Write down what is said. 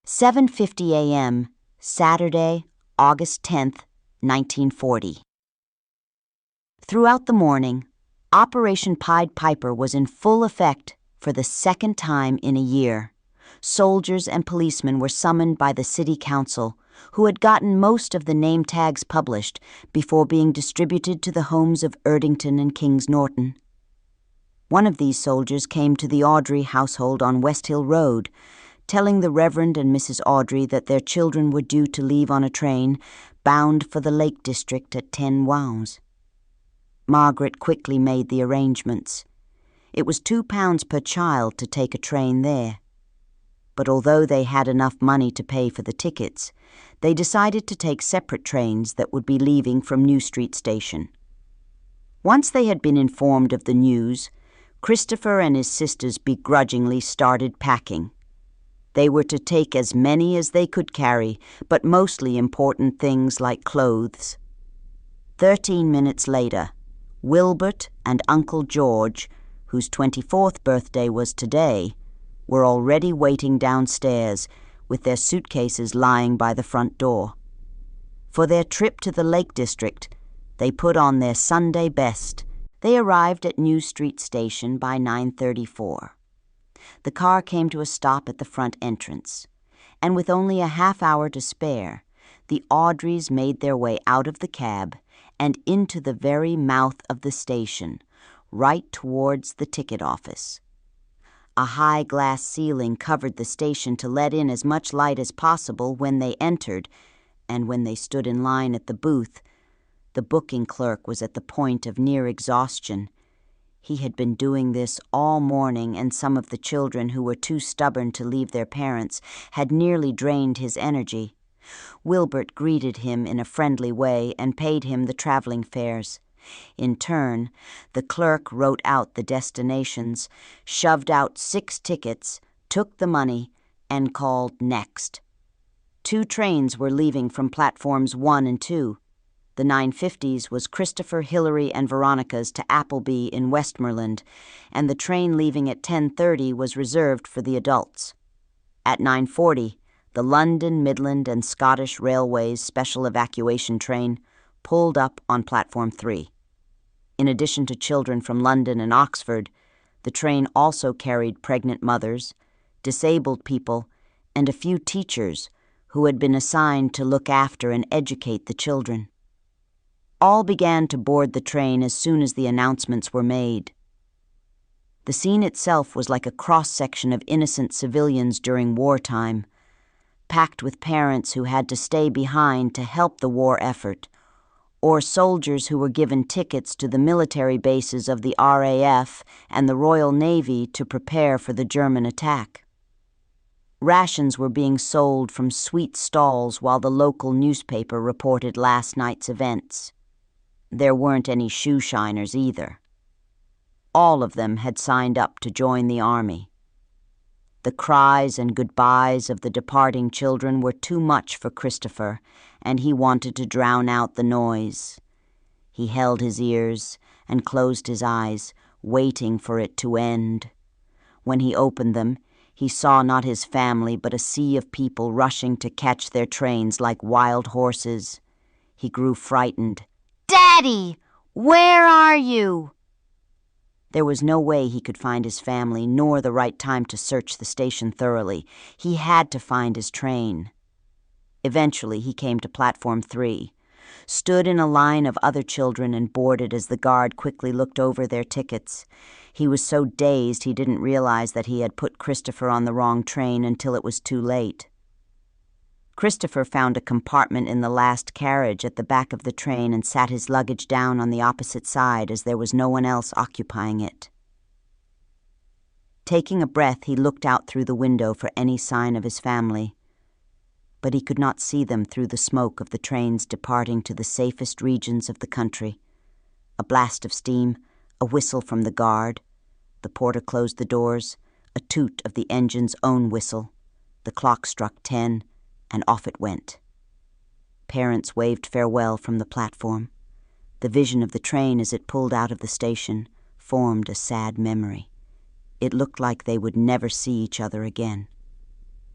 7:50 a.m., Saturday, August 10th, 1940. Throughout the morning, Operation Pied Piper was in full effect for the second time in a year. Soldiers and policemen were summoned by the city council, who had gotten most of the name tags published before being distributed to the homes of Erdington and Kings Norton. One of these soldiers came to the Audrey household on West Hill Road, telling the Reverend and Mrs. Audrey that their children were due to leave on a train bound for the Lake District at 10 wows. Margaret quickly made the arrangements. It was £2 per child to take a train there. But although they had enough money to pay for the tickets, they decided to take separate trains that would be leaving from New Street Station. Once they had been informed of the news, Christopher and his sisters begrudgingly started packing. They were to take as many as they could carry, but mostly important things like clothes. 13 minutes later, Wilbert and Uncle George, whose 24th birthday was today, were already waiting downstairs with their suitcases lying by the front door. For their trip to the Lake District, they put on their Sunday best. They arrived at New Street Station by 9:34. The car came to a stop at the front entrance, and with only a half hour to spare, the Audreys made their way out of the cab and into the very mouth of the station, right towards the ticket office. A high glass ceiling covered the station to let in as much light as possible when they entered, and when they stood in line at the booth, the booking clerk was at the point of near exhaustion. He had been doing this all morning, and some of the children who were too stubborn to leave their parents had nearly drained his energy. Wilbert greeted him in a friendly way and paid him the traveling fares. In turn, the clerk wrote out the destinations, shoved out 6 tickets, took the money, and called next. 2 trains were leaving from platforms 1 and 2. The 9:50s was Christopher, Hillary, and Veronica's to Appleby in Westmoreland, and the train leaving at 10:30 was reserved for the adults. At 9:40, the London, Midland, and Scottish Railways special evacuation train pulled up on Platform 3. In addition to children from London and Oxford, the train also carried pregnant mothers, disabled people, and a few teachers who had been assigned to look after and educate the children. All began to board the train as soon as the announcements were made. The scene itself was like a cross-section of innocent civilians during wartime, packed with parents who had to stay behind to help the war effort, or soldiers who were given tickets to the military bases of the RAF and the Royal Navy to prepare for the German attack. Rations were being sold from sweet stalls while the local newspaper reported last night's events. There weren't any shoe shiners either. All of them had signed up to join the army. The cries and goodbyes of the departing children were too much for Christopher, and he wanted to drown out the noise. He held his ears and closed his eyes, waiting for it to end. When he opened them, he saw not his family but a sea of people rushing to catch their trains like wild horses. He grew frightened. "Daddy, where are you?" There was no way he could find his family, nor the right time to search the station thoroughly. He had to find his train. Eventually, he came to Platform 3, stood in a line of other children and boarded as the guard quickly looked over their tickets. He was so dazed he didn't realize that he had put Christopher on the wrong train until it was too late. Christopher found a compartment in the last carriage at the back of the train and sat his luggage down on the opposite side as there was no one else occupying it. Taking a breath, he looked out through the window for any sign of his family, but he could not see them through the smoke of the trains departing to the safest regions of the country. A blast of steam, a whistle from the guard. The porter closed the doors, a toot of the engine's own whistle. The clock struck 10, and off it went. Parents waved farewell from the platform. The vision of the train as it pulled out of the station formed a sad memory. It looked like they would never see each other again.